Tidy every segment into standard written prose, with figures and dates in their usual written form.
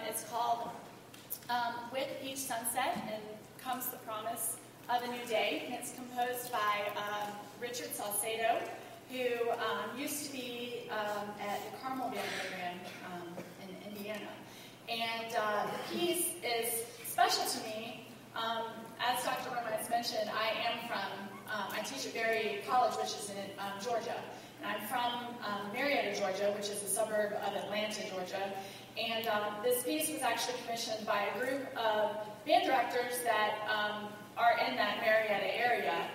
It's called With Each Sunset, and comes the promise of a new day. And it's composed by Richard Salcedo, who used to be at the Carmel Band program in Indiana. And the piece is special to me. As Dr. Romance mentioned, I teach at Berry College, which is in Georgia. And I'm from Marietta, Georgia, which is a suburb of Atlanta, Georgia. And this piece was actually commissioned by a group of band directors that are in that Marietta area.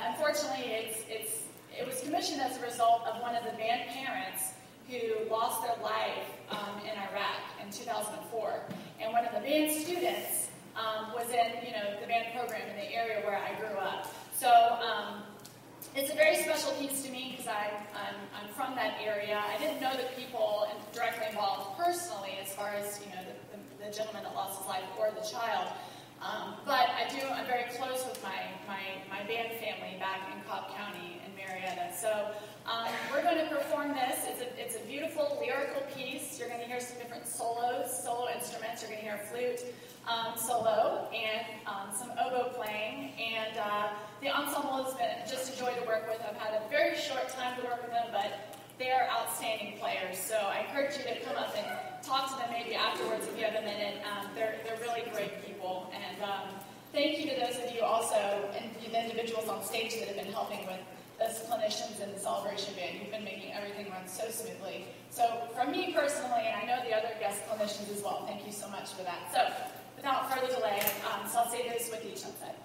Unfortunately, it was commissioned as a result of one of the band parents who lost their life in Iraq in 2004. And one of the band students was in the band program in the area where I grew up. So it's a very special piece to me because I'm from that area. I didn't know the people directly involved personally as far as the gentleman that lost his life or the child. But I'm very close with my band family back in Cobb County in Marietta. So we're going to perform this. It's a beautiful lyrical piece. You're going to hear some different solo instruments. You're going to hear a flute solo and some oboe playing. And the ensemble has been just a joy to work with. I've had a very short time to work with them, but they are outstanding players. So I encourage you to come up and talk to them maybe afterwards if you have a minute. They're really great people. And thank you to those of you also, and the individuals on stage that have been helping with us clinicians in the Celebration Band. You've been making everything run so smoothly. So from me personally, and I know the other guest clinicians as well, thank you so much for that. So without further delay, Salcedo's With Each Sunset.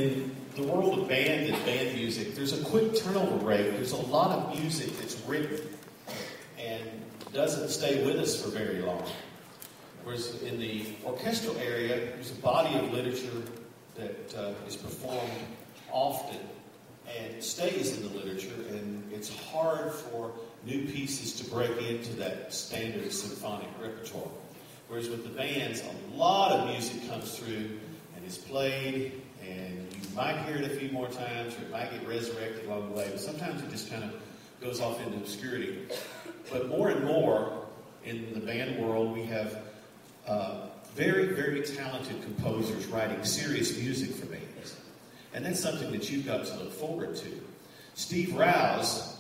In the world of band and band music, there's a quick turnover rate. There's a lot of music that's written and doesn't stay with us for very long. Whereas in the orchestral area, there's a body of literature that is performed often and stays in the literature, and it's hard for new pieces to break into that standard symphonic repertoire. Whereas with the bands, a lot of music comes through and is played, and you might hear it a few more times, or it might get resurrected along the way, but sometimes it just kind of goes off into obscurity. But more and more in the band world, we have very, very talented composers writing serious music for bands. And that's something that you've got to look forward to. Steve Rouse,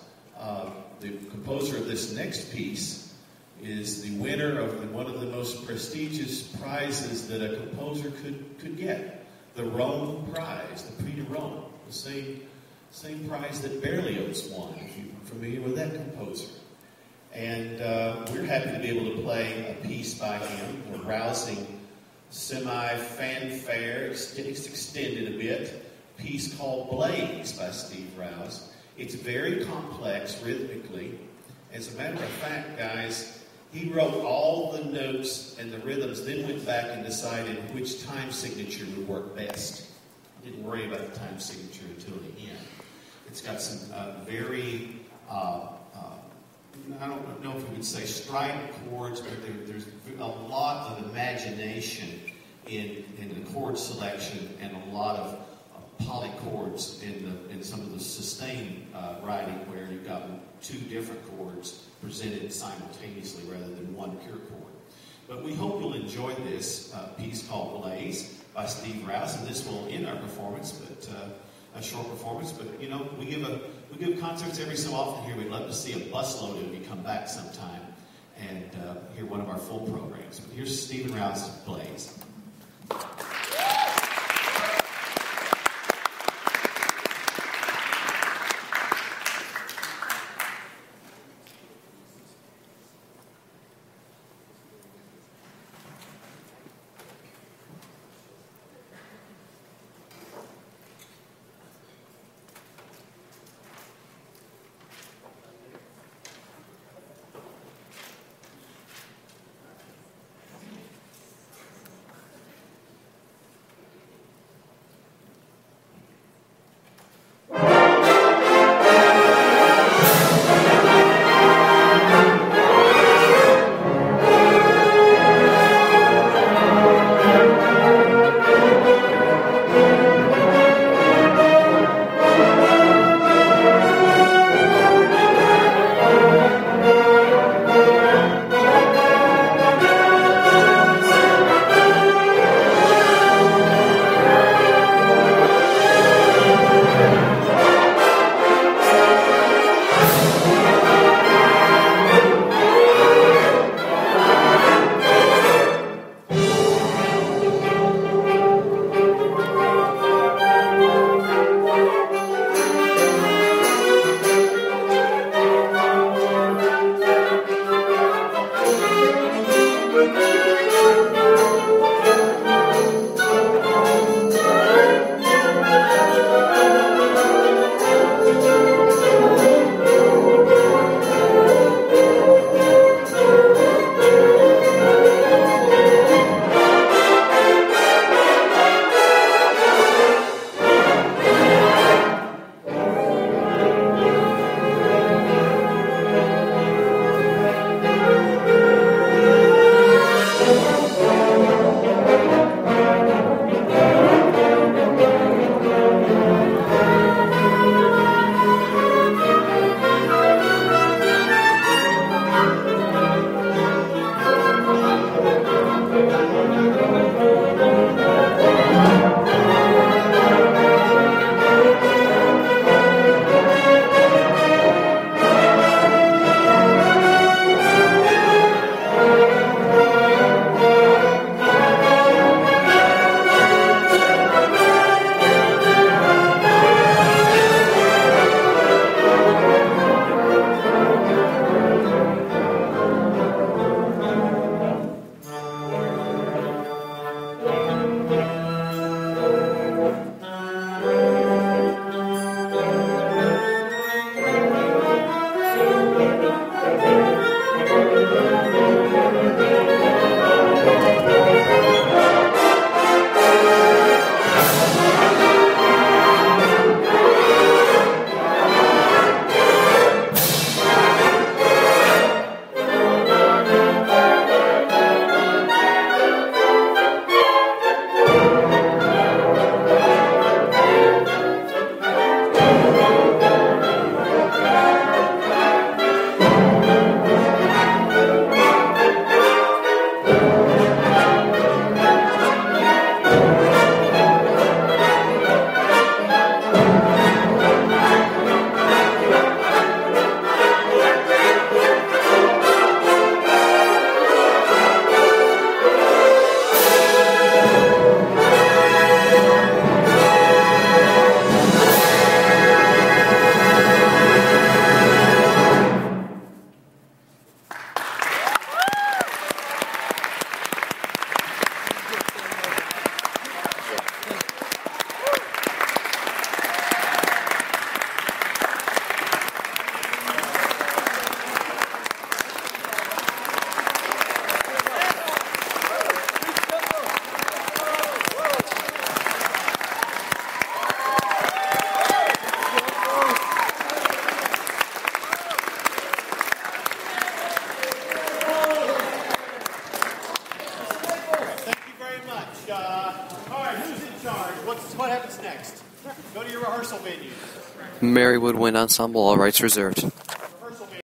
the composer of this next piece, is the winner of one of the most prestigious prizes that a composer could get. The Rome Prize, the Prix de Rome, the same prize that Berlioz won, if you're familiar with that composer. And we're happy to be able to play a piece by him, a rousing, semi-fanfare, it's extended a bit, piece called Blaze by Steve Rouse. It's very complex rhythmically. As a matter of fact, guys, he wrote all the notes and the rhythms, then went back and decided which time signature would work best. Didn't worry about the time signature until the end. It's got some very, I don't know if we would say strident chords, but there's a lot of imagination in the chord selection and a lot of polychords in some of the sustained writing, where you've got two different chords presented simultaneously rather than one pure chord. But we hope you'll enjoy this piece called Blaze by Steve Rouse, and this will end our performance, but a short performance. But you know, we give concerts every so often here. We'd love to see a busload of you come back sometime and hear one of our full programs. But here's Stephen Rouse's Blaze. what happens next. Go to your rehearsal venue. Marywood Wind Ensemble, all rights reserved.